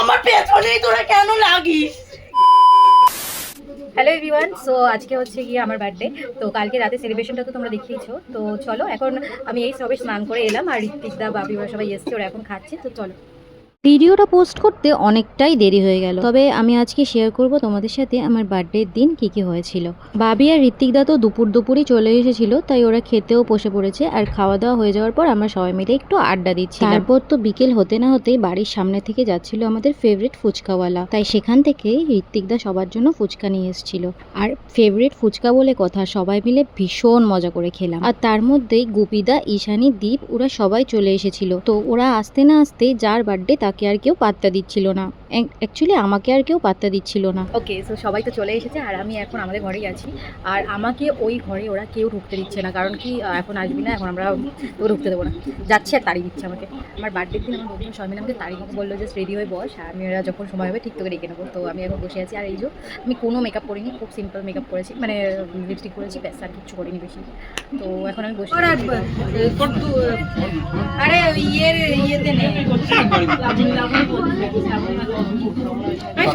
আমার পেছনেই তোরা কেন লাগিস? হ্যালো এভরিওয়ান, সো আজকে হচ্ছে গিয়ে আমার বার্থডে। তো কালকে রাতে সেলিব্রেশনটা তো তোমরা দেখিয়েছো। তো চলো, এখন আমি এই সবে স্নান করে এলাম, আর ঋত্বিকদা বাপি ওরা সবাই এসছে, ওরা এখন খাচ্ছে। তো চলো, ভিডিওটা পোস্ট করতে অনেকটাই দেরি হয়ে গেল, তবে আমি আজকে শেয়ার করব তোমাদের সাথে আমার বার্থডের দিন কি কি হয়েছিল। বাবি আর ঋত্বিকদা তো দুপুরই চলে এসেছিল, তাই ওরা খেতেও বসে পড়েছে। আর খাওয়া দাওয়া হয়ে যাওয়ার পর আমরা সবাই মিলে একটু আড্ডা দিচ্ছি। তারপর তো বিকেল হতে না হতেই বাড়ির সামনে থেকে যাচ্ছিল আমাদের ফেভারিট ফুচকাওয়ালা, তাই সেখান থেকে ঋত্বিকদা সবার জন্য ফুচকা নিয়ে এসেছিল। আর ফেভারিট ফুচকা বলে কথা, সবাই মিলে ভীষণ মজা করে খেলাম। আর তার মধ্যেই গুপিদা, ঈশানী, দীপ ওরা সবাই চলে এসেছিল। তো ওরা আসতে না আসতে যার বার্থডে তাকে আর কেউ পাত্তা দিচ্ছিল না, অ্যাকচুয়ালি আমাকে আর কেউ পাত্তা দিচ্ছিল না। ওকে, সো সবাই তো চলে এসেছে, আর আমি এখন আমাদের ঘরেই আছি। আর আমাকে ওই ঘরে ওরা কেউ ঢুকতে দিচ্ছে না, কারণ কি এখন আসবি না, এখন আমরা তো ঢুকতে দেবো না। যাচ্ছে আর তাড়িয়ে দিচ্ছে আমাকে। আমার বার্থডের দিন আমার বন্ধু সবাই মিলে আমাকে তাড়িয়ে বললো যে রেডি হয়ে বস, আর আমি ওরা যখন সময় হবে ঠিক তোকে ডেকে নেবো। তো আমি এখন বসে আছি। আর এই যে আমি কোনো মেকআপ করিনি, খুব সিম্পল মেকআপ করেছি, মানে লিপস্টিক করেছি, ব্যাস, আর কিচ্ছু করিনি বেশি। তো এখন আমি বসে আরে ইয়েতে নেই,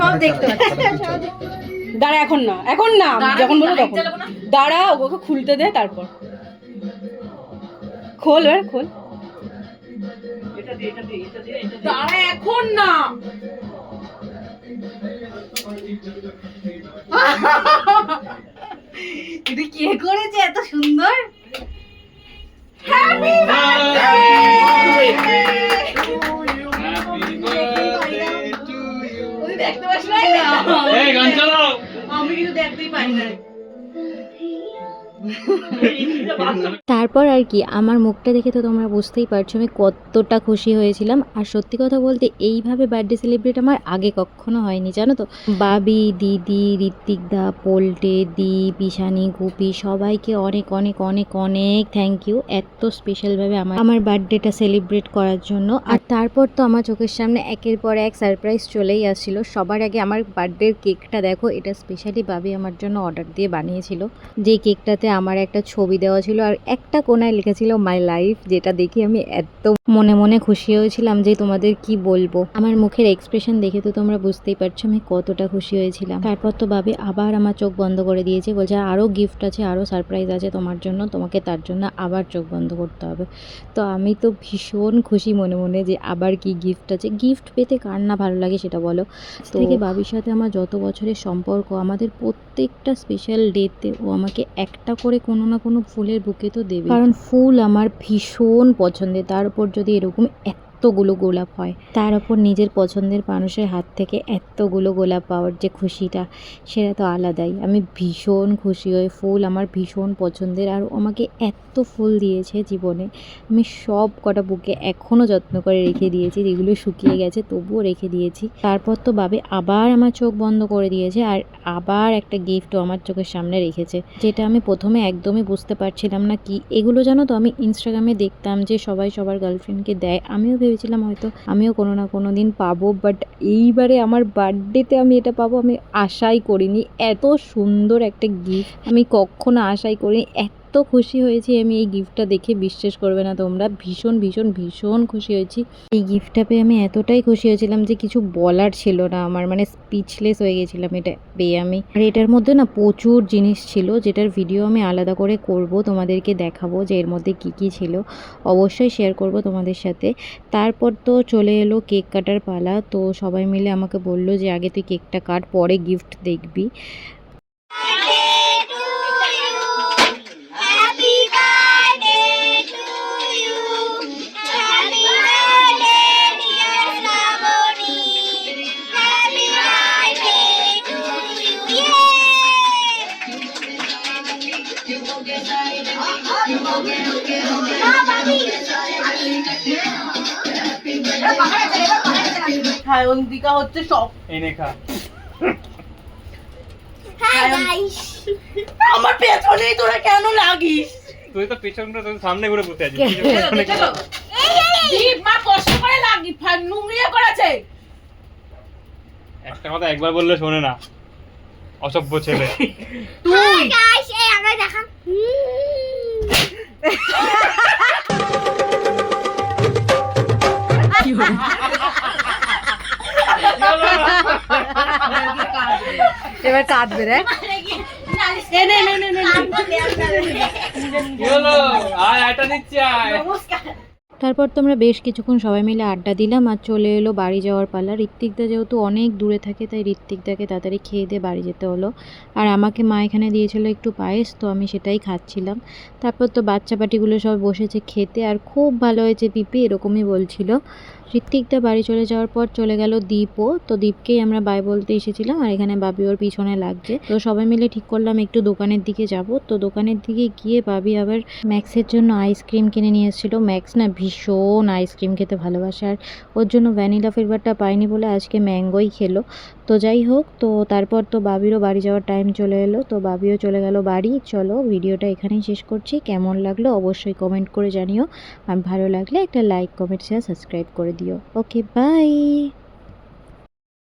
সব দেখতে পাচ্ছি। দাঁড়া, এখন না, যখন বলো তখন দাঁড়া, ওকে খুলতে দে, তারপর খোল, খোল। দাঁড়া, এখন না। এটা কে করেছে এত সুন্দর? Happy birthday to you. ওই দেখতে পাস না? এই গান চালাও। আমি কিন্তু দেখতেই পাই না। তারপর আর কি, আমার মুখটা দেখে তো তোমরা বুঝতেই পারছো আমি কতটা খুশি হয়েছিলাম। আর সত্যি কথা বলতে এইভাবে বার্থডে সেলিব্রেট আমার আগে কখনো হয়নি, জানো তো। বাবি, দিদি, ঋত্বিকদা, পোল্টে, দীপ, ঈশানী, গুপি সবাইকে অনেক অনেক অনেক অনেক থ্যাংক ইউ এত স্পেশালভাবে আমার বার্থডেটা সেলিব্রেট করার জন্য। আর তারপর তো আমার চোখের সামনে একের পর এক সারপ্রাইজ চলেই আসছিল। সবার আগে আমার বার্থডের কেকটা দেখো, এটা স্পেশালি বাবি আমার জন্য অর্ডার দিয়ে বানিয়েছিল। যে কেকটাতে আমার একটা ছবি দেওয়া ছিল, আর একটা কোনায় লেখা ছিল মাই লাইফ, যেটা দেখে আমি এত মনে মনে খুশি হয়েছিলাম যে তোমাদের কি বলবো। আমার মুখের এক্সপ্রেশন দেখে তো তোমরা বুঝতেই পারছো আমি কতটা খুশি হয়েছিলাম। তারপর তো ভাবে আবার আমার চোখ বন্ধ করে দিয়েছে, বলছে আরও গিফট আছে, আরও সারপ্রাইজ আছে তোমার জন্য, তোমাকে তার জন্য আবার চোখ বন্ধ করতে হবে। তো আমি তো ভীষণ খুশি মনে মনে যে আবার কি গিফট আছে। গিফট পেতে কার না ভালো লাগে সেটা বলো। তো থেকে বাবির সাথে আমার যত বছরের সম্পর্ক, আমাদের প্রত্যেকটা স্পেশাল ডেতে ও আমাকে একটা করে কোনো না কোনো ফুলের বুকে তো দেবে, কারণ ফুল আমার ভীষণ পছন্দের। তার উপর যদি এরকম এতগুলো গোলাপ হয়, তার উপর নিজের পছন্দের মানুষের হাত থেকে এতগুলো গোলাপ পাওয়ার যে খুশিটা, সেটা তো আলাদাই। আমি ভীষণ খুশি হই, ফুল আমার ভীষণ পছন্দের। আর আমাকে এত ফুল দিয়েছে জীবনে, আমি সব কটা বুকে এখনও যত্ন করে রেখে দিয়েছি, যেগুলো শুকিয়ে গেছে তবুও রেখে দিয়েছি। তারপর তো ভাবে আবার আমার চোখ বন্ধ করে দিয়েছে, আর আবার একটা গিফটও আমার চোখের সামনে রেখেছে, যেটা আমি প্রথমে একদমই বুঝতে পারছিলাম না কি এগুলো। জানো তো, আমি ইনস্টাগ্রামে দেখতাম যে সবাই সবার গার্লফ্রেন্ডকে দেয়, আমিও ভেবেছিলাম হয়তো আমিও কোনো না কোনো দিন পাবো, বাট এইবারে আমার বার্থডেতে আমি এটা পাবো আমি আশাই করিনি। এত সুন্দর একটা গিফট আমি কখনো আশাই করিনি। এত খুশি হয়েছি আমি এই গিফটটা দেখে, বিশ্বাস করবে না তোমরা, ভীষণ ভীষণ ভীষণ খুশি হয়েছি। এই গিফটটা পেয়ে আমি এতটাই খুশি হয়েছিলাম যে কিছু বলার ছিল না আমার, মানে স্পিচলেস হয়ে গেছিলাম এটা পেয়ে আমি। আর এটার মধ্যে না প্রচুর জিনিস ছিল, যেটার ভিডিও আমি আলাদা করে করব, তোমাদেরকে দেখাবো যে এর মধ্যে কি কি ছিল, অবশ্যই শেয়ার করব তোমাদের সাথে। তারপর তো চলে এলো কেক কাটার পালা। তো সবাই মিলে আমাকে বললো যে আগে তুই কেকটা কাট, পরে গিফট দেখবি। সায়ন্তিকা হচ্ছে সব এনে খা। আমার পেছনেই তোরা কেন লাগিস? তুই তো পেছনটা তোর সামনে ঘুরে বসে আছিস। মা কষ্ট করে লাগি নুংরিয়া করেছে। একটা কথা একবার বললে শোনে না, অসভ্য ছেলে। তুই গাইস এই আমরা দেখান কি হলো? এবার কাঁদবে রে কি হলো? আয় আটা দিচ্ছি আয়। তারপর তো আমরা বেশ কিছুক্ষণ সবাই মিলে আড্ডা দিলাম আর চলে এলো বাড়ি যাওয়ার পালা। ঋত্বিকদা যেহেতু অনেক দূরে থাকে তাই ঋত্বিকদাকে তাড়াতাড়ি খেয়ে দিয়ে বাড়ি যেতে হলো। আর আমাকে মা এখানে দিয়েছিল একটু পায়েস, তো আমি সেটাই খাচ্ছিলাম। তারপর তো বাচ্চা পাটিগুলো সব বসেছে খেতে, আর খুব ভালো হয়েছে পিপি এরকমই বলছিল। ঋত্বিকদা বাড়ি চলে যাওয়ার পর চলে গেল দীপও, তো দীপকেই আমরা বাই বলতে এসেছিলাম আর এখানে বাবি ওর পিছনে লাগছে। তো সবাই মিলে ঠিক করলাম একটু দোকানের দিকে যাব। তো দোকানের দিকে গিয়ে বাবি আবার ম্যাক্সের জন্য আইসক্রিম কিনে নিয়ে এসেছিলো। ম্যাক্স না ভীষণ আইসক্রিম খেতে ভালোবাসে, আর ওর জন্য ভ্যানিলা ফ্লেভারটা পাইনি বলে আজকে ম্যাঙ্গোই খেলো। তো যাই হোক, তো তারপর তো বাবিরও বাড়ি যাওয়ার টাইম চলে এলো, তো বাবিও চলে গেল বাড়ি। চলো ভিডিওটা এখানেই শেষ করছি। কেমন লাগলো অবশ্যই কমেন্ট করে জানিও, আর ভালো লাগলে একটা লাইক কমেন্ট শেয়ার সাবস্ক্রাইব করে দিও। Okay bye.